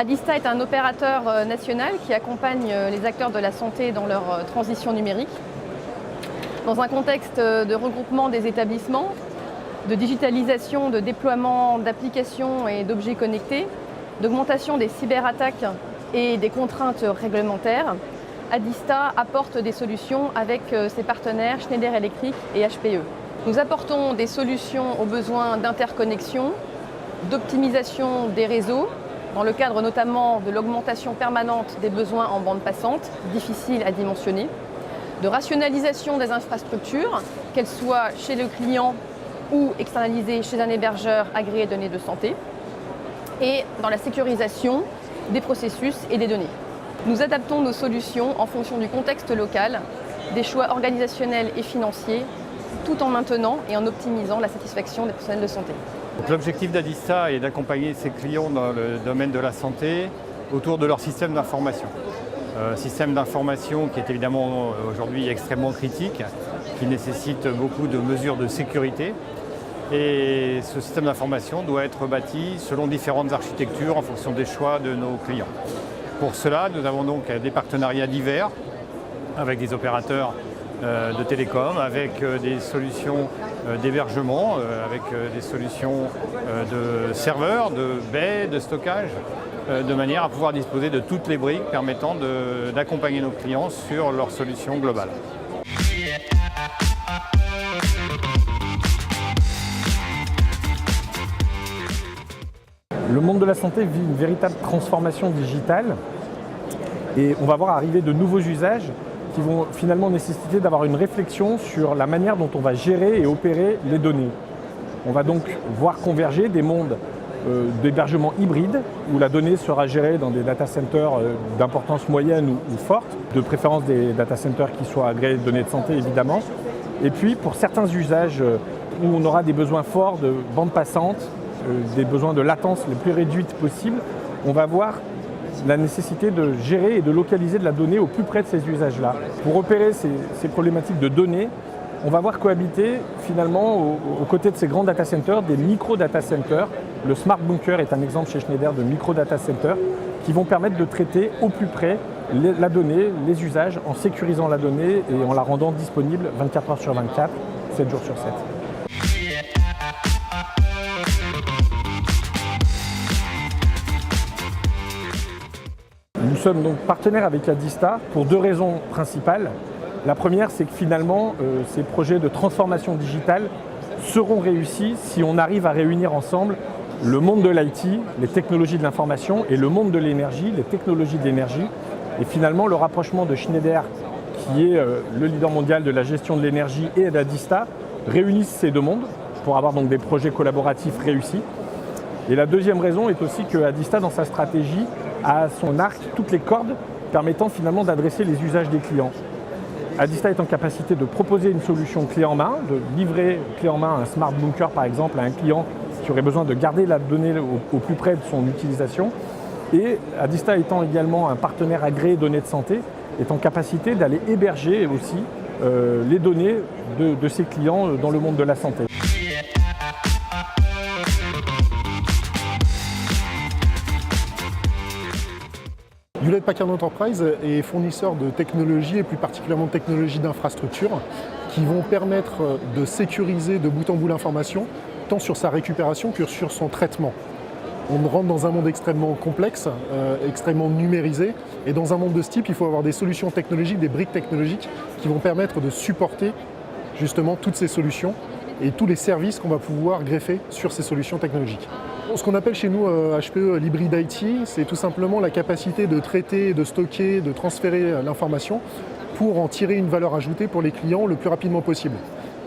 Adista est un opérateur national qui accompagne les acteurs de la santé dans leur transition numérique. Dans un contexte de regroupement des établissements, de digitalisation, de déploiement d'applications et d'objets connectés, d'augmentation des cyberattaques et des contraintes réglementaires, Adista apporte des solutions avec ses partenaires Schneider Electric et HPE. Nous apportons des solutions aux besoins d'interconnexion, d'optimisation des réseaux, dans le cadre notamment de l'augmentation permanente des besoins en bande passante, difficile à dimensionner, de rationalisation des infrastructures, qu'elles soient chez le client ou externalisées chez un hébergeur agréé données de santé, et dans la sécurisation des processus et des données. Nous adaptons nos solutions en fonction du contexte local, des choix organisationnels et financiers, tout en maintenant et en optimisant la satisfaction des personnels de santé. L'objectif d'Adista est d'accompagner ses clients dans le domaine de la santé autour de leur système d'information. Système d'information qui est évidemment aujourd'hui extrêmement critique, qui nécessite beaucoup de mesures de sécurité. Et ce système d'information doit être bâti selon différentes architectures en fonction des choix de nos clients. Pour cela, nous avons donc des partenariats divers avec des opérateurs de télécom, avec des solutions d'hébergement, avec des solutions de serveurs, de baies, de stockage, de manière à pouvoir disposer de toutes les briques permettant d'accompagner nos clients sur leur solution globale. Le monde de la santé vit une véritable transformation digitale et on va voir arriver de nouveaux usages qui vont finalement nécessiter d'avoir une réflexion sur la manière dont on va gérer et opérer les données. On va donc voir converger des mondes d'hébergement hybride où la donnée sera gérée dans des data centers d'importance moyenne ou forte, de préférence des data centers qui soient agréés de données de santé évidemment. Et puis pour certains usages où on aura des besoins forts de bande passante, des besoins de latence les plus réduites possibles, on va voir la nécessité de gérer et de localiser de la donnée au plus près de ces usages-là. Pour opérer ces problématiques de données, on va voir cohabiter finalement aux côtés de ces grands data centers des micro-data centers. Le Smart Bunker est un exemple chez Schneider de micro-data centers qui vont permettre de traiter au plus près la donnée, les usages, en sécurisant la donnée et en la rendant disponible 24 heures sur 24, 7 jours sur 7. Nous sommes donc partenaires avec Adista pour deux raisons principales. La première, c'est que finalement, ces projets de transformation digitale seront réussis si on arrive à réunir ensemble le monde de l'IT, les technologies de l'information, et le monde de l'énergie, les technologies de l'énergie. Et finalement, le rapprochement de Schneider, qui est le leader mondial de la gestion de l'énergie, et d'Adista, réunissent ces deux mondes pour avoir donc des projets collaboratifs réussis. Et la deuxième raison est aussi que Adista, dans sa stratégie, a à son arc toutes les cordes permettant finalement d'adresser les usages des clients. Adista est en capacité de proposer une solution clé en main, de livrer clé en main un Smart Bunker par exemple à un client qui aurait besoin de garder la donnée au plus près de son utilisation. Et Adista étant également un partenaire agréé données de santé, est en capacité d'aller héberger aussi les données de ses clients dans le monde de la santé. Hewlett Packard Enterprise est fournisseur de technologies et plus particulièrement de technologies d'infrastructure qui vont permettre de sécuriser de bout en bout l'information tant sur sa récupération que sur son traitement. On rentre dans un monde extrêmement complexe, extrêmement numérisé et dans un monde de ce type, il faut avoir des solutions technologiques, des briques technologiques qui vont permettre de supporter justement toutes ces solutions et tous les services qu'on va pouvoir greffer sur ces solutions technologiques. Ce qu'on appelle chez nous HPE l'hybride IT, c'est tout simplement la capacité de traiter, de stocker, de transférer l'information pour en tirer une valeur ajoutée pour les clients le plus rapidement possible.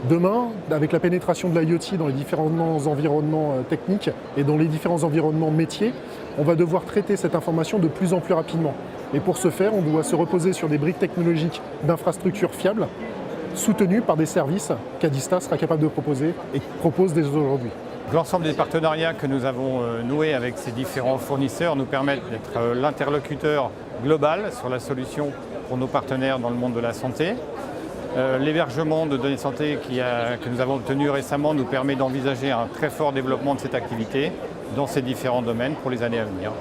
Demain, avec la pénétration de l'IoT dans les différents environnements techniques et dans les différents environnements métiers, on va devoir traiter cette information de plus en plus rapidement. Et pour ce faire, on doit se reposer sur des briques technologiques d'infrastructures fiables, soutenues par des services qu'Adista sera capable de proposer et propose dès aujourd'hui. L'ensemble des partenariats que nous avons noués avec ces différents fournisseurs nous permettent d'être l'interlocuteur global sur la solution pour nos partenaires dans le monde de la santé. L'hébergement de données de santé que nous avons obtenu récemment nous permet d'envisager un très fort développement de cette activité dans ces différents domaines pour les années à venir.